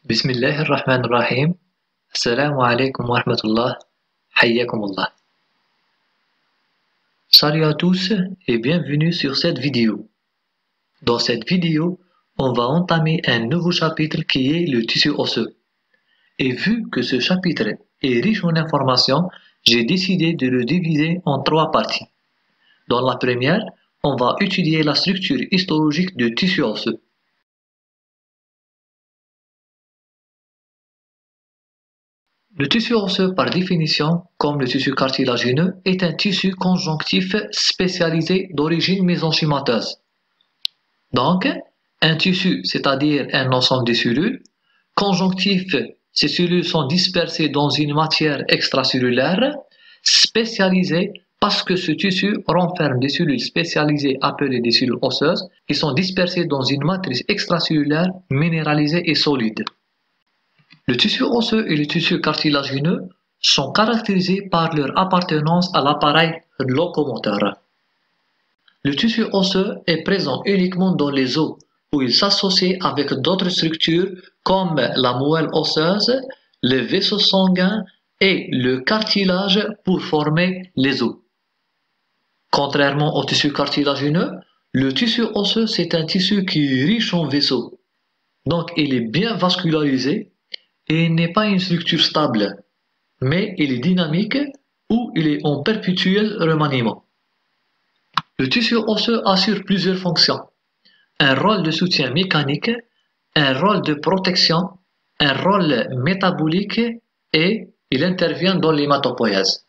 Bismillahirrahmanirrahim. Assalamu alaikum wa rahmatullah. Hayyakumullah. Salut à tous et bienvenue sur cette vidéo. Dans cette vidéo, on va entamer un nouveau chapitre qui est le tissu osseux. Et vu que ce chapitre est riche en informations, j'ai décidé de le diviser en 3 parties. Dans la première, on va étudier la structure histologique du tissu osseux. Le tissu osseux, par définition, comme le tissu cartilagineux, est un tissu conjonctif spécialisé d'origine mésenchymateuse. Donc, un tissu, c'est-à-dire un ensemble de cellules. Conjonctif, ces cellules sont dispersées dans une matière extracellulaire, spécialisée parce que ce tissu renferme des cellules spécialisées appelées des cellules osseuses, qui sont dispersées dans une matrice extracellulaire minéralisée et solide. Le tissu osseux et le tissu cartilagineux sont caractérisés par leur appartenance à l'appareil locomoteur. Le tissu osseux est présent uniquement dans les os, où il s'associe avec d'autres structures comme la moelle osseuse, le vaisseau sanguin et le cartilage pour former les os. Contrairement au tissu cartilagineux, le tissu osseux c'est un tissu qui est riche en vaisseaux. Donc il est bien vascularisé et il n'est pas une structure stable, mais il est dynamique ou il est en perpétuel remaniement. Le tissu osseux assure plusieurs fonctions. Un rôle de soutien mécanique, un rôle de protection, un rôle métabolique et il intervient dans l'hématopoïèse.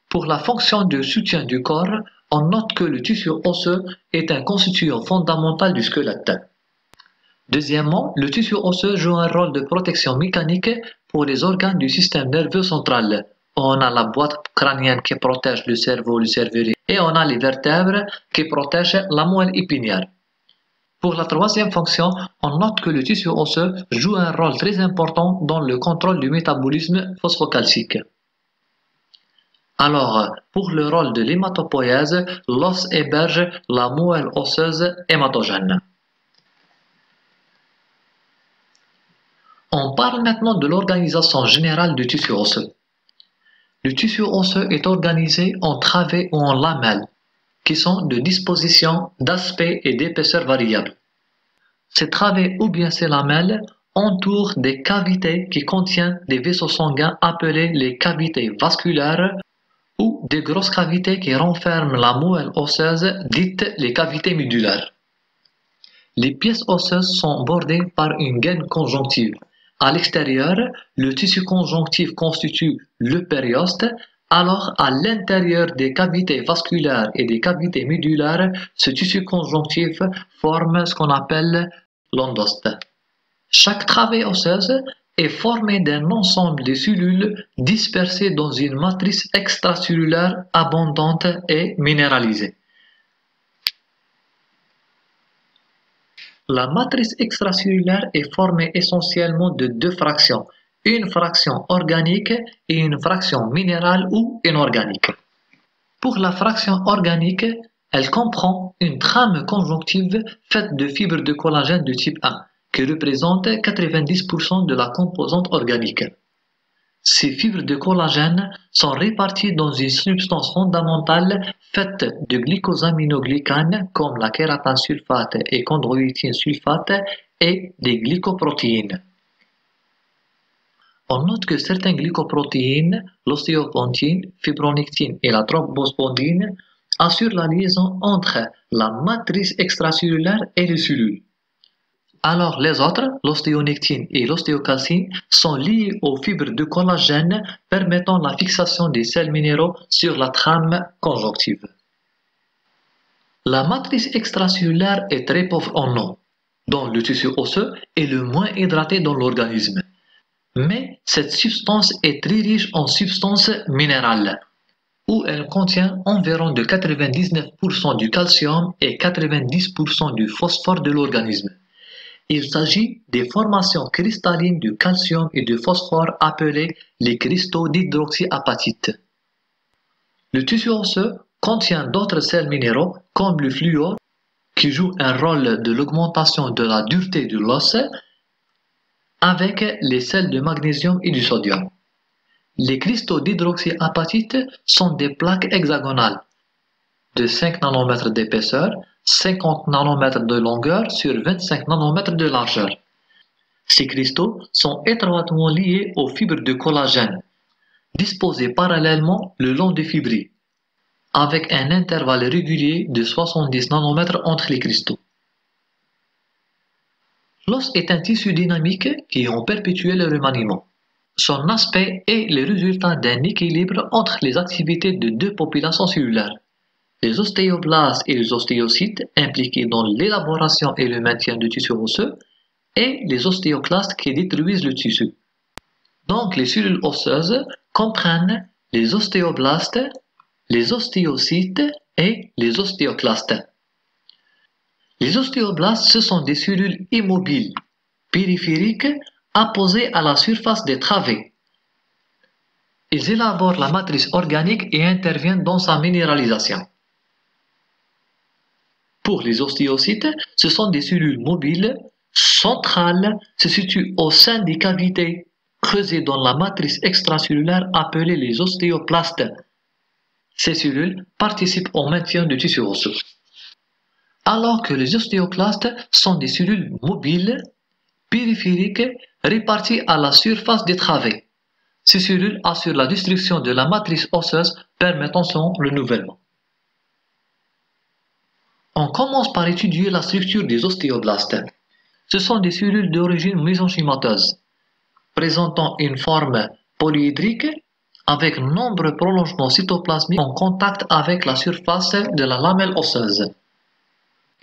Pour la fonction de soutien du corps, on note que le tissu osseux est un constituant fondamental du squelette. Deuxièmement, le tissu osseux joue un rôle de protection mécanique pour les organes du système nerveux central. On a la boîte crânienne qui protège le cervelet, et on a les vertèbres qui protègent la moelle épinière. Pour la troisième fonction, on note que le tissu osseux joue un rôle très important dans le contrôle du métabolisme phosphocalcique. Alors, pour le rôle de l'hématopoïèse, l'os héberge la moelle osseuse hématogène. On parle maintenant de l'organisation générale du tissu osseux. Le tissu osseux est organisé en travées ou en lamelles, qui sont de disposition, d'aspect et d'épaisseur variables. Ces travées ou bien ces lamelles entourent des cavités qui contiennent des vaisseaux sanguins appelés les cavités vasculaires ou des grosses cavités qui renferment la moelle osseuse dites les cavités médulaires. Les pièces osseuses sont bordées par une gaine conjonctive. À l'extérieur, le tissu conjonctif constitue le périoste, alors à l'intérieur des cavités vasculaires et des cavités médulaires, ce tissu conjonctif forme ce qu'on appelle l'endoste. Chaque travée osseuse est formée d'un ensemble de cellules dispersées dans une matrice extracellulaire abondante et minéralisée. La matrice extracellulaire est formée essentiellement de 2 fractions, une fraction organique et une fraction minérale ou inorganique. Pour la fraction organique, elle comprend une trame conjonctive faite de fibres de collagène de type 1, qui représente 90% de la composante organique. Ces fibres de collagène sont réparties dans une substance fondamentale faite de glycosaminoglycanes comme la kératine sulfate et chondroïtine sulfate et des glycoprotéines. On note que certaines glycoprotéines, l'ostéopontine, fibronectine et la thrombospondine, assurent la liaison entre la matrice extracellulaire et les cellules. Alors les autres, l'ostéonectine et l'ostéocalcine, sont liées aux fibres de collagène permettant la fixation des sels minéraux sur la trame conjonctive. La matrice extracellulaire est très pauvre en eau, dont le tissu osseux est le moins hydraté dans l'organisme. Mais cette substance est très riche en substances minérales, où elle contient environ de 99% du calcium et 90% du phosphore de l'organisme. Il s'agit des formations cristallines du calcium et du phosphore appelées les cristaux d'hydroxyapatite. Le tissu osseux contient d'autres sels minéraux comme le fluor qui joue un rôle de l'augmentation de la dureté de l'os avec les sels de magnésium et du sodium. Les cristaux d'hydroxyapatite sont des plaques hexagonales de 5 nanomètres d'épaisseur, 50 nanomètres de longueur sur 25 nanomètres de largeur. Ces cristaux sont étroitement liés aux fibres de collagène, disposées parallèlement le long des fibrilles, avec un intervalle régulier de 70 nanomètres entre les cristaux. L'os est un tissu dynamique qui est en perpétuel remaniement. Son aspect est le résultat d'un équilibre entre les activités de deux populations cellulaires, les ostéoblastes et les ostéocytes impliqués dans l'élaboration et le maintien du tissu osseux, et les ostéoclastes qui détruisent le tissu. Donc les cellules osseuses comprennent les ostéoblastes, les ostéocytes et les ostéoclastes. Les ostéoblastes, ce sont des cellules immobiles, périphériques, apposées à la surface des travées. Ils élaborent la matrice organique et interviennent dans sa minéralisation. Pour les ostéocytes, ce sont des cellules mobiles, centrales, se situent au sein des cavités creusées dans la matrice extracellulaire appelée les ostéoplastes. Ces cellules participent au maintien du tissu osseux. Alors que les ostéoclastes sont des cellules mobiles, périphériques, réparties à la surface des travées. Ces cellules assurent la destruction de la matrice osseuse permettant son renouvellement. On commence par étudier la structure des ostéoblastes. Ce sont des cellules d'origine mésenchymateuse, présentant une forme polyédrique avec nombreux prolongements cytoplasmiques en contact avec la surface de la lamelle osseuse.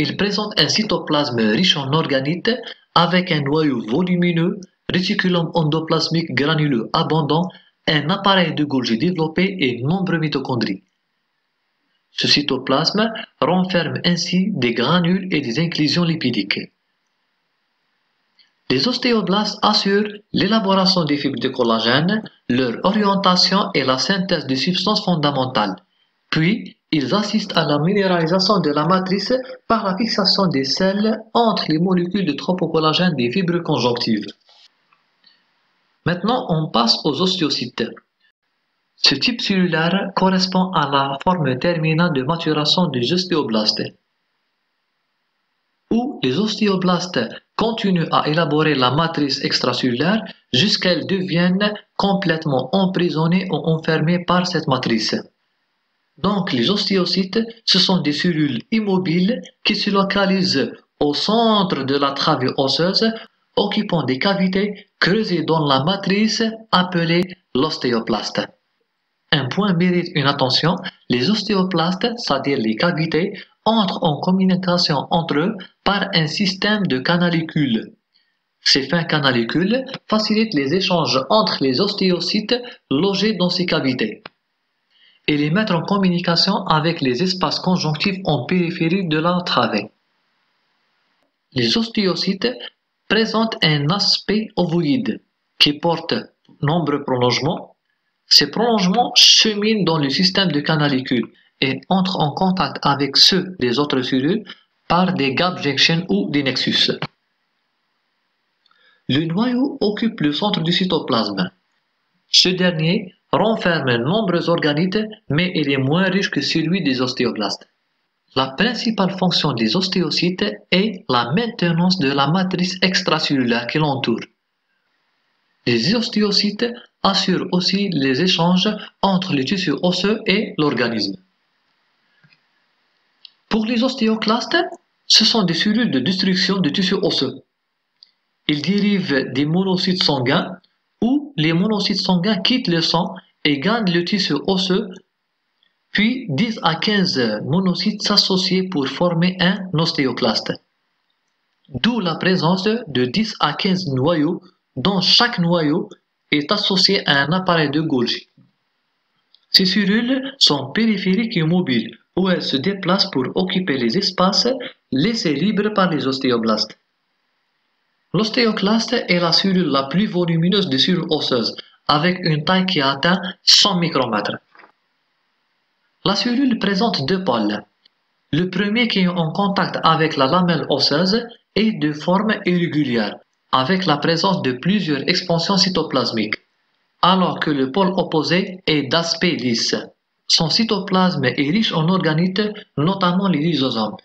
Ils présentent un cytoplasme riche en organites avec un noyau volumineux, réticulum endoplasmique granuleux abondant, un appareil de Golgi développé et nombreux mitochondries. Ce cytoplasme renferme ainsi des granules et des inclusions lipidiques. Les ostéoblastes assurent l'élaboration des fibres de collagène, leur orientation et la synthèse de substances fondamentales. Puis, ils assistent à la minéralisation de la matrice par la fixation des sels entre les molécules de tropocollagène des fibres conjonctives. Maintenant, on passe aux ostéocytes. Ce type cellulaire correspond à la forme terminale de maturation des ostéoblastes, où les ostéoblastes continuent à élaborer la matrice extracellulaire jusqu'à ce qu'elles deviennent complètement emprisonnées ou enfermées par cette matrice. Donc les ostéocytes, ce sont des cellules immobiles qui se localisent au centre de la travée osseuse, occupant des cavités creusées dans la matrice appelée l'ostéoplaste. Un point mérite une attention, les ostéoplastes, c'est-à-dire les cavités, entrent en communication entre eux par un système de canalicules. Ces fins canalicules facilitent les échanges entre les ostéocytes logés dans ces cavités et les mettre en communication avec les espaces conjonctifs en périphérie de la travée. Les ostéocytes présentent un aspect ovoïde qui porte nombreux prolongements. Ces prolongements cheminent dans le système de canalicules et entrent en contact avec ceux des autres cellules par des gap junctions ou des nexus. Le noyau occupe le centre du cytoplasme. Ce dernier renferme nombreux organites, mais il est moins riche que celui des ostéoblastes. La principale fonction des ostéocytes est la maintenance de la matrice extracellulaire qui l'entoure. Les ostéocytes assurent aussi les échanges entre le tissu osseux et l'organisme. Pour les ostéoclastes, ce sont des cellules de destruction du tissu osseux. Ils dérivent des monocytes sanguins où les monocytes sanguins quittent le sang et gagnent le tissu osseux, puis 10 à 15 monocytes s'associent pour former un ostéoclaste. D'où la présence de 10 à 15 noyaux dont chaque noyau est associé à un appareil de Golgi. Ces cellules sont périphériques et mobiles, où elles se déplacent pour occuper les espaces laissés libres par les ostéoblastes. L'ostéoclaste est la cellule la plus volumineuse des cellules osseuses, avec une taille qui atteint 100 micromètres. La cellule présente deux pôles. Le premier qui est en contact avec la lamelle osseuse est de forme irrégulière, avec la présence de plusieurs expansions cytoplasmiques, alors que le pôle opposé est d'aspect lisse. Son cytoplasme est riche en organites, notamment les lysosomes,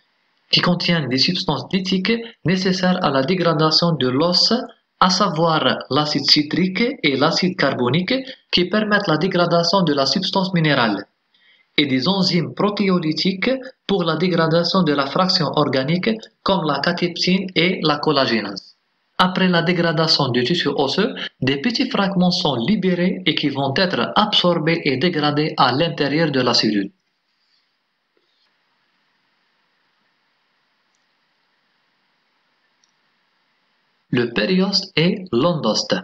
qui contiennent des substances lytiques nécessaires à la dégradation de l'os, à savoir l'acide citrique et l'acide carbonique qui permettent la dégradation de la substance minérale, et des enzymes protéolytiques pour la dégradation de la fraction organique comme la catepsine et la collagénase. Après la dégradation du tissu osseux, des petits fragments sont libérés et qui vont être absorbés et dégradés à l'intérieur de la cellule. Le périoste et l'endoste.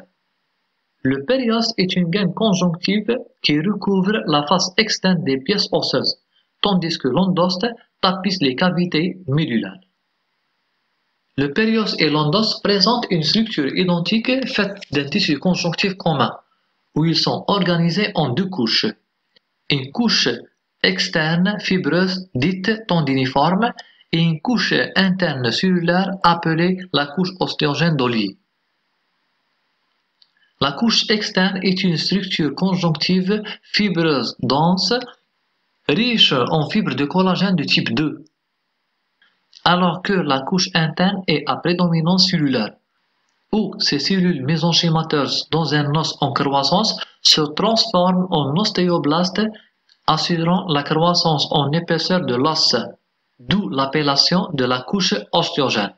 Le périoste est une gaine conjonctive qui recouvre la face externe des pièces osseuses, tandis que l'endoste tapisse les cavités médulaires. Le périoste et l'endoste présentent une structure identique faite d'un tissu conjonctif commun, où ils sont organisés en deux couches. Une couche externe fibreuse dite tendiniforme et une couche interne cellulaire appelée la couche ostéogène d'Ollier. La couche externe est une structure conjonctive fibreuse dense, riche en fibres de collagène de type 2, alors que la couche interne est à prédominance cellulaire, où ces cellules mésenchymateuses dans un os en croissance se transforment en ostéoblastes, assurant la croissance en épaisseur de l'os, d'où l'appellation de la couche ostéogène.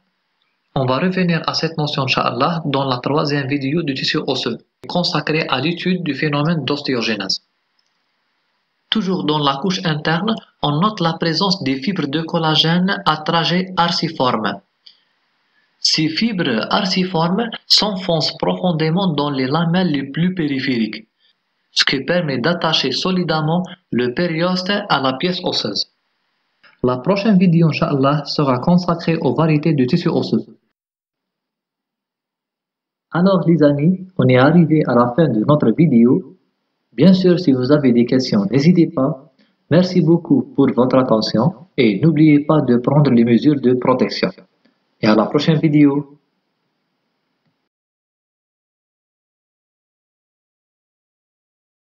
On va revenir à cette notion, Inch'Allah, dans la troisième vidéo du tissu osseux, consacrée à l'étude du phénomène d'ostéogenèse. Toujours dans la couche interne, on note la présence des fibres de collagène à trajet arciforme. Ces fibres arciformes s'enfoncent profondément dans les lamelles les plus périphériques, ce qui permet d'attacher solidement le périoste à la pièce osseuse. La prochaine vidéo, Inch'Allah, sera consacrée aux variétés de tissu osseux. Alors les amis, on est arrivé à la fin de notre vidéo. Bien sûr, si vous avez des questions, n'hésitez pas. Merci beaucoup pour votre attention et n'oubliez pas de prendre les mesures de protection. Et à la prochaine vidéo.